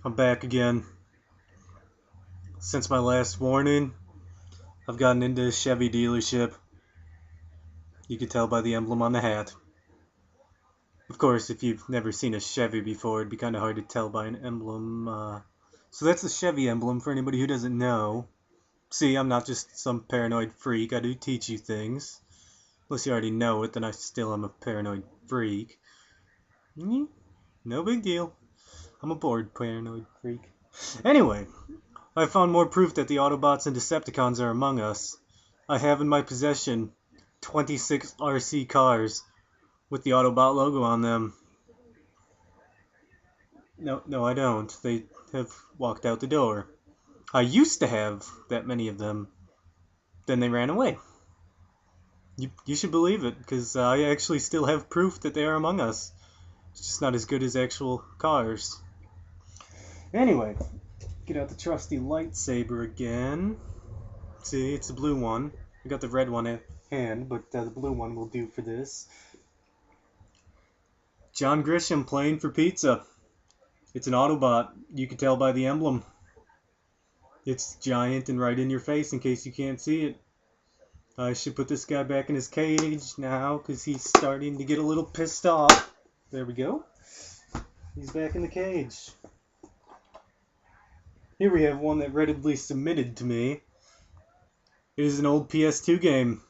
I'm back again. Since my last warning, I've gotten into a Chevy dealership. You can tell by the emblem on the hat. Of course, if you've never seen a Chevy before, it'd be kind of hard to tell by an emblem. So that's the Chevy emblem for anybody who doesn't know. See, I'm not just some paranoid freak. I do teach you things. Unless you already know it, then I still am a paranoid freak. No big deal. I'm a bored paranoid freak. Anyway, I found more proof that the Autobots and Decepticons are among us. I have in my possession 26 RC cars with the Autobot logo on them. No, I don't. They have walked out the door. I used to have that many of them. Then they ran away. You should believe it, because I actually still have proof that they are among us. It's just not as good as actual cars. Anyway, get out the trusty lightsaber again. See, it's a blue one. I got the red one at hand, but the blue one will do for this. John Grisham playing for pizza. It's an Autobot. You can tell by the emblem. It's giant and right in your face in case you can't see it. I should put this guy back in his cage now because he's starting to get a little pissed off. There we go. He's back in the cage. Here we have one that readily submitted to me. It is an old PS2 game.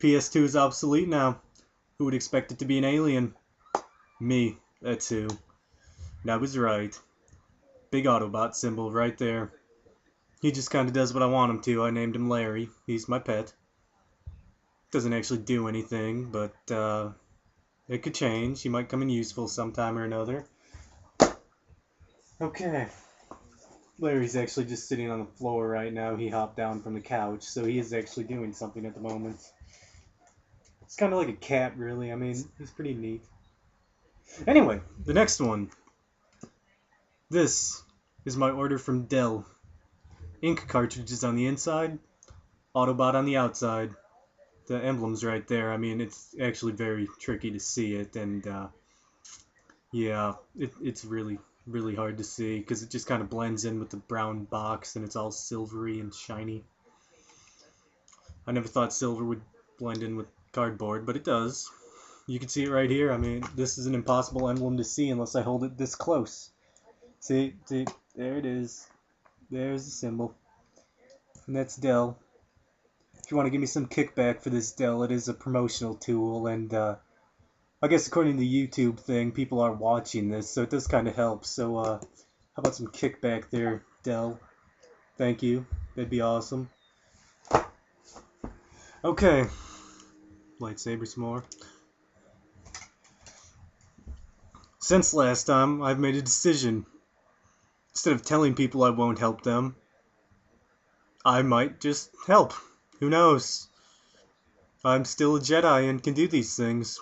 PS2 is obsolete now. Who would expect it to be an alien? Me, that's who. And I was right. Big Autobot symbol right there. He just kind of does what I want him to. I named him Larry. He's my pet. Doesn't actually do anything, but it could change. He might come in useful sometime or another. Okay. Larry's actually just sitting on the floor right now. He hopped down from the couch, so he is actually doing something at the moment. It's kind of like a cat, really. I mean, he's pretty neat. Anyway, the next one. This is my order from Dell. Ink cartridges on the inside, Autobot on the outside. The emblem's right there. I mean, it's actually very tricky to see it, and yeah, it's really hard to see because it just kind of blends in with the brown box and it's all silvery and shiny. I never thought silver would blend in with cardboard, but it does. You can see it right here. I mean, this is an impossible emblem to see unless I hold it this close. See, there it is. There's the symbol. And that's Dell. If you want to give me some kickback for this Dell, it is a promotional tool, and I guess according to the YouTube thing, people are watching this, so it does kind of help. So how about some kickback there, Dell? Thank you. That'd be awesome. Okay. Lightsaber some more. Since last time, I've made a decision. Instead of telling people I won't help them, I might just help. Who knows? I'm still a Jedi and can do these things.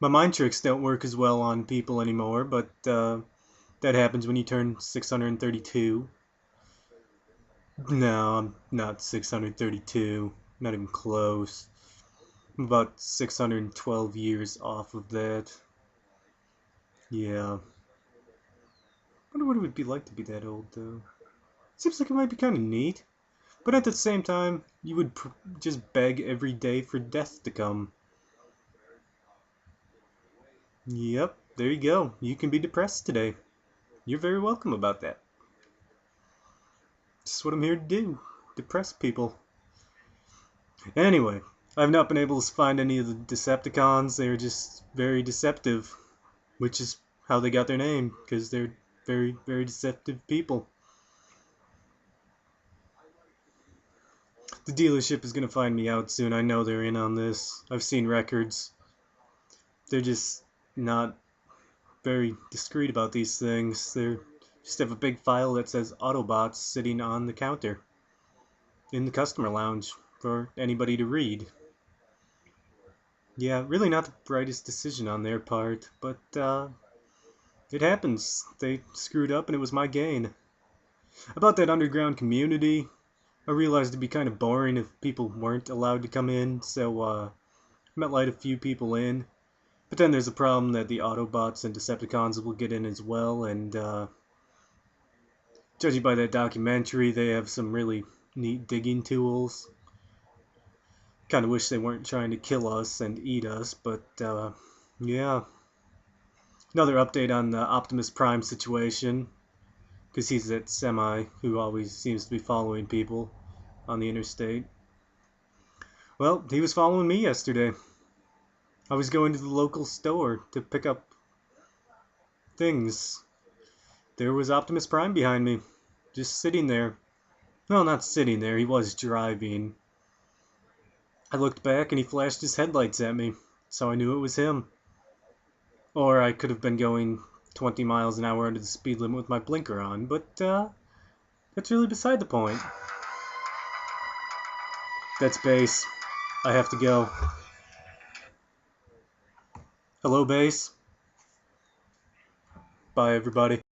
My mind tricks don't work as well on people anymore, but that happens when you turn 632. No, I'm not 632. Not even close. I'm about 612 years off of that. Yeah. I wonder what it would be like to be that old, though. Seems like it might be kind of neat. But at the same time, you would just beg every day for death to come. Yep, there you go. You can be depressed today. You're very welcome about that. That's what I'm here to do. Depress people. Anyway, I've not been able to find any of the Decepticons. They're just very deceptive. Which is how they got their name. Because they're very deceptive people. The dealership is going to find me out soon. I know they're in on this. I've seen records. They're just not very discreet about these things. They just have a big file that says Autobots sitting on the counter in the customer lounge for anybody to read. Yeah, really not the brightest decision on their part, but it happens. They screwed up and it was my gain. About that underground community, I realized it'd be kind of boring if people weren't allowed to come in, so I might let a few people in. But then there's a problem that the Autobots and Decepticons will get in as well, and Judging by that documentary, they have some really neat digging tools. Kind of wish they weren't trying to kill us and eat us, but yeah. Another update on the Optimus Prime situation, because he's that semi who always seems to be following people on the interstate. Well, he was following me yesterday. I was going to the local store to pick up things. There was Optimus Prime behind me, just sitting there. Well, not sitting there, he was driving. I looked back and he flashed his headlights at me, so I knew it was him. Or I could have been going 20 miles an hour under the speed limit with my blinker on, but that's really beside the point. That's Base. I have to go. Hello, Base. Bye, everybody.